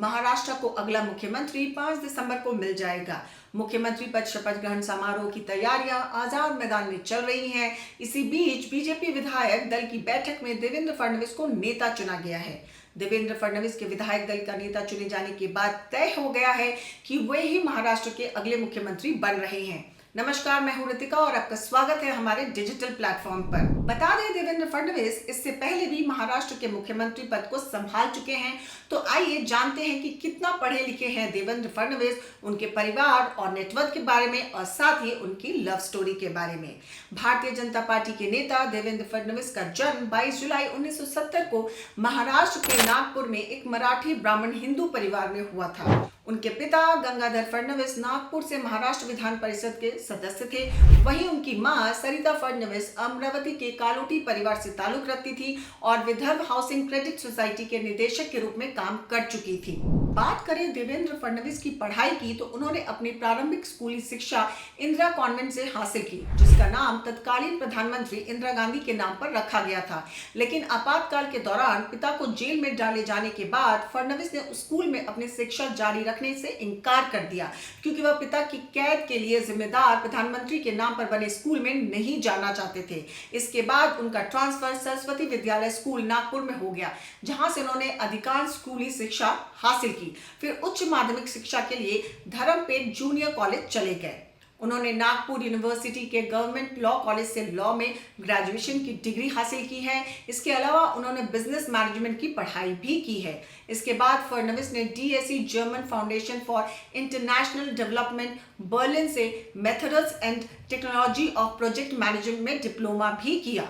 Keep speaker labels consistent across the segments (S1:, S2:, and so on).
S1: महाराष्ट्र को अगला मुख्यमंत्री 5 दिसंबर को मिल जाएगा। मुख्यमंत्री पद शपथ ग्रहण समारोह की तैयारियां आजाद मैदान में चल रही हैं। इसी बीच बीजेपी विधायक दल की बैठक में देवेंद्र फडणवीस को नेता चुना गया है। देवेंद्र फडणवीस के विधायक दल का नेता चुने जाने के बाद तय हो गया है कि वे ही महाराष्ट्र के अगले मुख्यमंत्री बन रहे हैं। नमस्कार, मैं हूं ऋतिका और आपका स्वागत है हमारे डिजिटल प्लेटफॉर्म पर। बता दें, देवेंद्र फडणवीस इससे पहले भी महाराष्ट्र के मुख्यमंत्री पद को संभाल चुके हैं। तो आइए जानते हैं कि कितना पढ़े लिखे हैं देवेंद्र फडणवीस, उनके परिवार और नेटवर्क के बारे में और साथ ही उनकी लव स्टोरी के बारे में। भारतीय जनता पार्टी के नेता देवेंद्र फडणवीस का जन्म 22 जुलाई 1970 को महाराष्ट्र के नागपुर में एक मराठी ब्राह्मण हिंदू परिवार में हुआ था। उनके पिता गंगाधर फडणवीस नागपुर से महाराष्ट्र विधान परिषद के सदस्य थे। वहीं उनकी मां सरिता फडणवीस अमरावती के कालोटी परिवार से ताल्लुक रखती थी और विदर्भ हाउसिंग क्रेडिट सोसाइटी के निदेशक के रूप में काम कर चुकी थी। बात करें देवेंद्र फडणवीस की पढ़ाई की, तो उन्होंने अपनी प्रारंभिक स्कूली शिक्षा इंदिरा कॉन्वेंट से हासिल की, जिसका नाम तत्कालीन प्रधानमंत्री इंदिरा गांधी के नाम पर रखा गया था। लेकिन आपातकाल के दौरान पिता को जेल में डाले जाने के बाद फडणवीस ने स्कूल में अपनी शिक्षा जारी रखने से इनकार कर दिया, क्योंकि वह पिता की कैद के लिए जिम्मेदार प्रधानमंत्री के नाम पर बने स्कूल में नहीं जाना चाहते थे। इसके बाद उनका ट्रांसफर सरस्वती विद्यालय स्कूल नागपुर में हो गया, जहां से उन्होंने अधिकांश स्कूली शिक्षा हासिल की। फिर उच्च माध्यमिक शिक्षा के लिए धर्मपेट जूनियर कॉलेज चले गए। उन्होंने नागपुर यूनिवर्सिटी के गवर्नमेंट लॉ कॉलेज से लॉ में ग्रेजुएशन की डिग्री हासिल की है। इसके अलावा उन्होंने बिजनेस मैनेजमेंट की पढ़ाई भी की है। इसके बाद फडणवीस ने DSE German foundation for international development Berlin से methods and technology of project management में डिप्लोमा भी किया।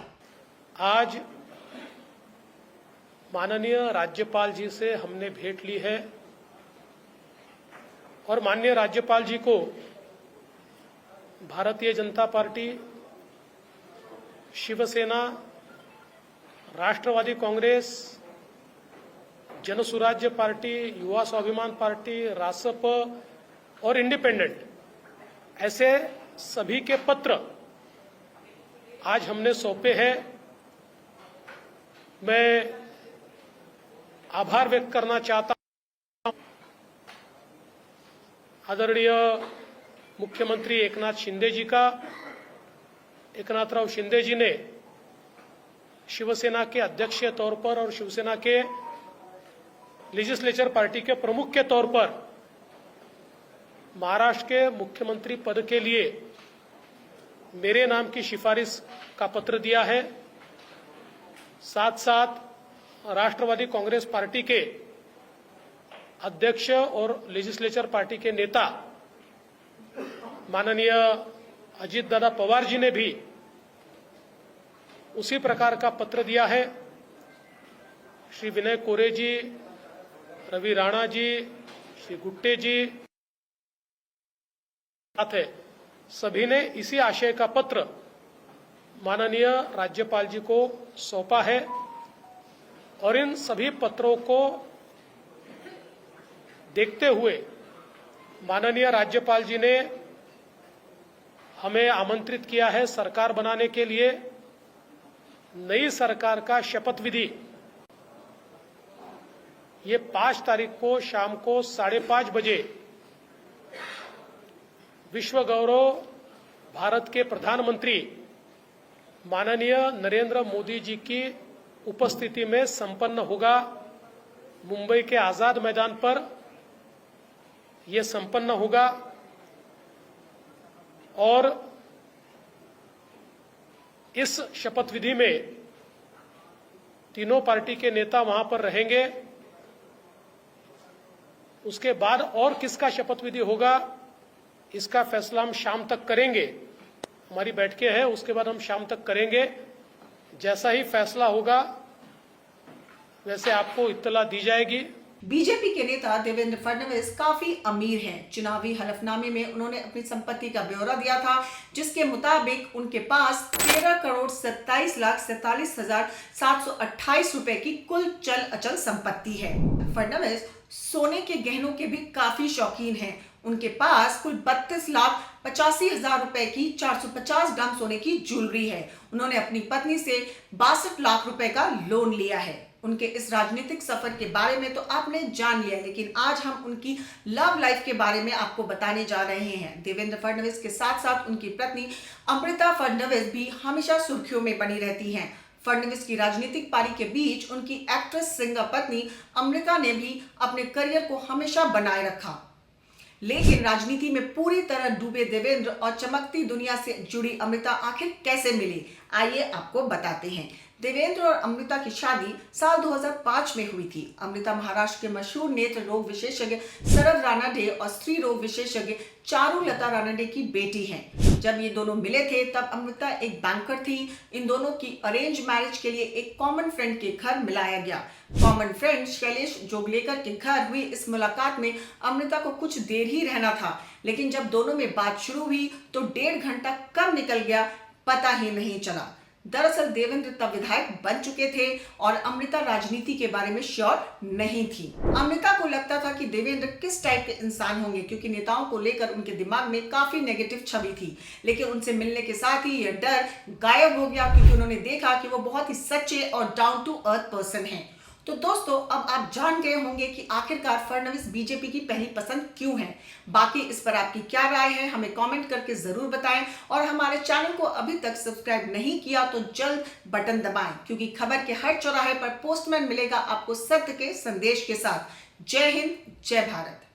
S2: आज माननीय राज्यपाल जी से हमने भेंट ली है और माननीय राज्यपाल जी को भारतीय जनता पार्टी, शिवसेना, राष्ट्रवादी कांग्रेस, जनसुराज्य पार्टी, युवा स्वाभिमान पार्टी, रासप और इंडिपेंडेंट ऐसे सभी के पत्र आज हमने सौंपे हैं। मैं आभार व्यक्त करना चाहता हूं आदरणीय मुख्यमंत्री एकनाथ शिंदे जी का। एकनाथराव शिंदे जी ने शिवसेना के अध्यक्ष के तौर पर और शिवसेना के लेजिस्लेचर पार्टी के प्रमुख के तौर पर महाराष्ट्र के मुख्यमंत्री पद के लिए मेरे नाम की सिफारिश का पत्र दिया है। साथ साथ राष्ट्रवादी कांग्रेस पार्टी के अध्यक्ष और लेजिस्लेचर पार्टी के नेता माननीय अजीत दादा पवार जी ने भी उसी प्रकार का पत्र दिया है। श्री विनय कोरे जी, रवि राणा जी, श्री गुट्टे जी साथ है, सभी ने इसी आशय का पत्र माननीय राज्यपाल जी को सौंपा है और इन सभी पत्रों को देखते हुए माननीय राज्यपाल जी ने हमें आमंत्रित किया है सरकार बनाने के लिए। नई सरकार का शपथ विधि ये 5 तारीख को शाम को 5:30 बजे विश्व गौरव भारत के प्रधानमंत्री माननीय नरेंद्र मोदी जी की उपस्थिति में संपन्न होगा। मुंबई के आजाद मैदान पर यह संपन्न होगा और इस शपथ विधि में तीनों पार्टी के नेता वहां पर रहेंगे। उसके बाद और किसका शपथ विधि होगा इसका फैसला हम शाम तक करेंगे। हमारी बैठकें हैं, उसके बाद हम शाम तक करेंगे। जैसा ही फैसला होगा वैसे आपको इत्तला दी जाएगी।
S1: बीजेपी के नेता देवेंद्र फडणवीस काफी अमीर हैं। चुनावी हलफनामे में उन्होंने अपनी संपत्ति का ब्यौरा दिया था, जिसके मुताबिक उनके पास 13,27,47,728 रुपए की कुल चल अचल संपत्ति है। फडणवीस सोने के गहनों के भी काफी शौकीन हैं। उनके पास कुल 32,85,000 रुपए की 450 ग्राम सोने की ज्वेलरी है। उन्होंने अपनी पत्नी से 62 लाख रुपए का लोन लिया है। उनके इस राजनीतिक सफर के बारे में तो आपने जान लिया, लेकिन आज हम उनकी लव लाइफ के बारे में आपको बताने जा रहे हैं। देवेंद्र फडणवीस के साथ साथ उनकी पत्नी अमृता फडणवीस भी हमेशा सुर्खियों में बनी रहती हैं। फडणवीस की राजनीतिक पारी के बीच उनकी एक्ट्रेस सिंगर पत्नी अमृता ने भी अपने करियर को हमेशा बनाए रखा, लेकिन राजनीति में पूरी तरह डूबे देवेंद्र और चमकती दुनिया से जुड़ी अमृता आखिर कैसे मिली, आइए आपको बताते हैं। देवेंद्र और अमृता की शादी साल 2005 में हुई थी। अमृता महाराष्ट्र के मशहूर नेत्र रोग विशेषज्ञ शरद रानडे और स्त्री रोग विशेषज्ञ चारुलता रानडे की बेटी हैं। जब ये दोनों मिले थे तब अमृता एक बैंकर थी। इन दोनों की अरेंज मैरिज के लिए एक कॉमन फ्रेंड के घर मिलाया गया। कॉमन फ्रेंड शैलेश जोगलेकर के घर हुई इस मुलाकात में अमृता को कुछ देर ही रहना था, लेकिन जब दोनों में बात शुरू हुई तो 1.5 घंटा कब निकल गया पता ही नहीं चला। दरअसल देवेंद्र तब विधायक बन चुके थे और अमृता राजनीति के बारे में श्योर नहीं थी। अमृता को लगता था कि देवेंद्र किस टाइप के इंसान होंगे, क्योंकि नेताओं को लेकर उनके दिमाग में काफी नेगेटिव छवि थी। लेकिन उनसे मिलने के साथ ही यह डर गायब हो गया, क्योंकि उन्होंने देखा कि वो बहुत ही सच्चे और डाउन टू अर्थ पर्सन हैं। तो दोस्तों, अब आप जान गए होंगे कि आखिरकार फडणवीस बीजेपी की पहली पसंद क्यों है। बाकी इस पर आपकी क्या राय है हमें कमेंट करके जरूर बताएं, और हमारे चैनल को अभी तक सब्सक्राइब नहीं किया तो जल्द बटन दबाएं, क्योंकि खबर के हर चौराहे पर पोस्टमैन मिलेगा आपको सत्य के संदेश के साथ। जय हिंद, जय भारत।